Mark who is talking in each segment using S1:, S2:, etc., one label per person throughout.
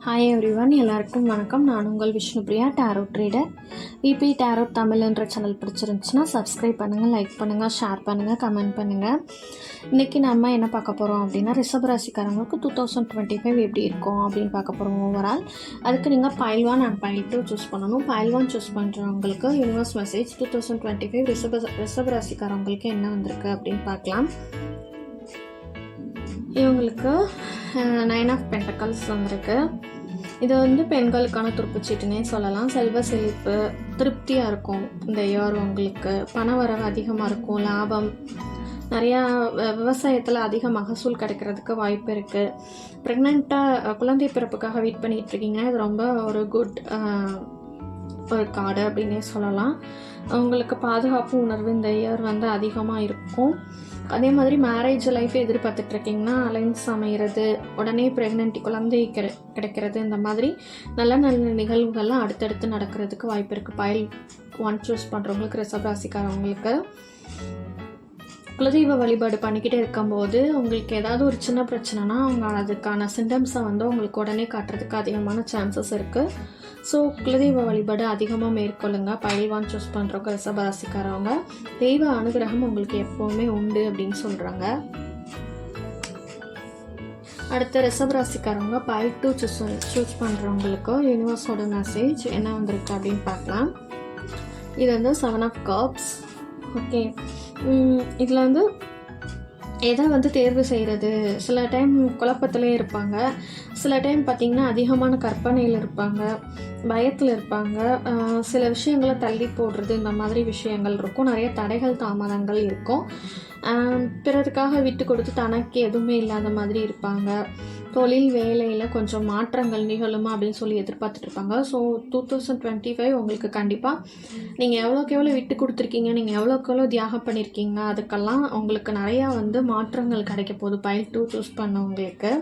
S1: Hi everyone, எல்லாருக்கும் வணக்கம். நான் உங்கள் Vishnupriya, tarot ட்ரீடர். VP tarot தமிழ்ன்ற channel பிடிச்சிருந்துச்சுன்னா சப்ஸ்கிரைப் பண்ணுங்கள், லைக் பண்ணுங்கள், ஷேர் பண்ணுங்கள், கமெண்ட் பண்ணுங்கள். இன்றைக்கி நம்ம என்ன பார்க்க போகிறோம் அப்படின்னா, ரிஷபராசிக்காரங்களுக்கு 2025 எப்படி இருக்கும் அப்படின்னு பார்க்க போகிறோம் ஓவரால். அதுக்கு நீங்கள் பைல் 1 அண்ட் பைல் 2 சூஸ் பண்ணணும். பைல் 1 சூஸ் பண்ணுறவங்களுக்கு யூனிவர்ஸ் மெசேஜ் 2025 ரிஷபராசிக்காரவங்களுக்கு என்ன வந்திருக்கு அப்படின்னு பார்க்கலாம். இவங்களுக்கு 9 ஆஃப் பென்டக்கல்ஸ் வந்திருக்கு. இது பெண்களுக்கான துருப்புச்சீட்டுனே சொல்லலாம். செல்வ செழிப்பு, திருப்தியாக இருக்கும் இந்த இயர். உங்களுக்கு பண வரவு அதிகமாக இருக்கும், லாபம் நிறையா, விவசாயத்தில் அதிக மகசூல் கிடைக்கிறதுக்கு வாய்ப்பு இருக்குது. ப்ரெக்னெண்ட்டாக குழந்தை பிறப்புக்காக வெயிட் பண்ணிகிட்ருக்கீங்க, இது ரொம்ப ஒரு குட் ஒரு கார்டு அப்படின்னே சொல்லலாம். உங்களுக்கு பாதுகாப்பு உணர்வு இந்த இயர் அதிகமாக இருக்கும். அதே மாதிரி மேரேஜ் லைஃப் எதிர்பார்த்துட்ருக்கீங்கன்னா அலைன்ஸ் அமைகிறது, உடனே ப்ரெக்னென்ட் குழந்தை கிடைக்கிறது, இந்த மாதிரி நல்ல நல்ல நிகழ்வுகள்லாம் அடுத்தடுத்து நடக்கிறதுக்கு வாய்ப்பு இருக்குது. பைல் 1 சூஸ் பண்ணுறவங்களுக்கு, ரிஷபராசிக்காரவங்களுக்கு குலதெய்வ வழிபாடு பண்ணிக்கிட்டே இருக்கும்போது உங்களுக்கு ஏதாவது ஒரு சின்ன பிரச்சனைனா அவங்க அதுக்கான சிம்டம்ஸை உங்களுக்கு உடனே காட்டுறதுக்கு அதிகமான சான்சஸ் இருக்குது. ஸோ குலதெய்வ வழிபாடு அதிகமாக மேற்கொள்ளுங்க. பைல் 1 சூஸ் பண்ணுறவங்க ரிஷபராசிக்காரவங்க. தெய்வ அனுகிரகம் உங்களுக்கு எப்போவுமே உண்டு அப்படின்னு சொல்கிறாங்க. அடுத்த ரிஷபராசிக்காரவங்க பைல் 2 சூஸ் பண்ணுறவங்களுக்கு யூனிவர்ஸோட மெசேஜ் என்ன வந்திருக்கு அப்படின்னு பார்க்கலாம். இது 7 ஆஃப் கப்ஸ். ஓகே, இதில் எதை தேர்வு செய்கிறது, சில டைம் குழப்பத்திலே இருப்பாங்க, சில டைம் பார்த்திங்கன்னா அதிகமான கற்பனையில் இருப்பாங்க, பயத்தில் இருப்பாங்க, சில விஷயங்களை தள்ளி போடுறது, இந்த மாதிரி விஷயங்கள் இருக்கும். நிறைய தடைகள் தாமதங்கள் இருக்கும். பிறருக்காக விட்டு கொடுத்து தனக்கு எதுவுமே இல்லாத மாதிரி இருப்பாங்க. தொழில் வேலையில் கொஞ்சம் மாற்றங்கள் நிகழுமா அப்படின்னு சொல்லி எதிர்பார்த்துட்டு இருப்பாங்க. ஸோ 2025 உங்களுக்கு கண்டிப்பாக நீங்கள் எவ்வளோக்கு எவ்வளோ விட்டு கொடுத்துருக்கீங்க, நீங்கள் எவ்வளோக்கு எவ்வளோ தியாகம் பண்ணியிருக்கீங்க, அதுக்கெல்லாம் உங்களுக்கு நிறையா மாற்றங்கள் கிடைக்க போகுது பைல் 2 சூஸ் பண்ணவங்களுக்கு.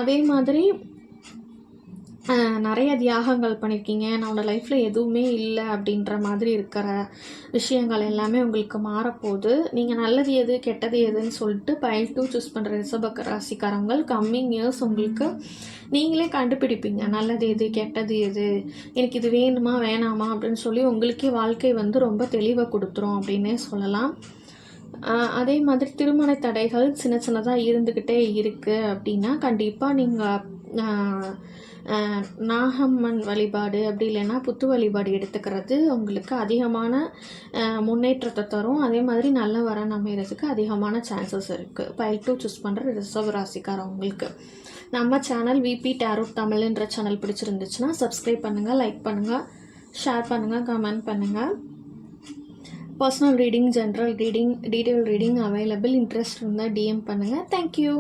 S1: அதே மாதிரி நிறைய தியாகங்கள் பண்ணியிருக்கீங்க, என்னோடய லைஃப்பில் எதுவுமே இல்லை அப்படின்ற மாதிரி இருக்கிற விஷயங்கள் எல்லாமே உங்களுக்கு மாறப்போகுது. நீங்கள் நல்லது எது கெட்டது எதுன்னு சொல்லிட்டு பைல் 2 சூஸ் பண்ணுற ரிஷபராசிக்காரங்கள் கம்மிங் இயர்ஸ் உங்களுக்கு நீங்களே கண்டுபிடிப்பீங்க. நல்லது எது கெட்டது எது, எனக்கு இது வேணுமா வேணாமா அப்படின்னு சொல்லி உங்களுக்கே வாழ்க்கை ரொம்ப தெளிவை கொடுத்துரும் அப்படின்னே சொல்லலாம். அதே மாதிரி திருமண தடைகள் சின்ன சின்னதாக இருந்துக்கிட்டே இருக்குது அப்படின்னா கண்டிப்பாக நீங்கள் நாகம்மன் வழிபாடு அப்படி இல்லைன்னா புத்து வழிபாடு எடுத்துக்கிறது உங்களுக்கு அதிகமான முன்னேற்றத்தை தரும். அதே மாதிரி நல்ல வரன் அமைகிறதுக்கு அதிகமான சான்சஸ் இருக்குது பைல் 2 சூஸ் பண்ணுற ரிஷபராசிக்காரவங்களுக்கு. நம்ம சேனல் விபி டேரோட் தமிழ்ன்ற சேனல் பிடிச்சிருந்துச்சுன்னா சப்ஸ்கிரைப் பண்ணுங்கள், லைக் பண்ணுங்கள், ஷேர் பண்ணுங்கள், கமெண்ட் பண்ணுங்கள். Personal reading, general reading, detail reading available. Interest இருந்தால் டிஎம் பண்ணுங்கள். தேங்க்யூ.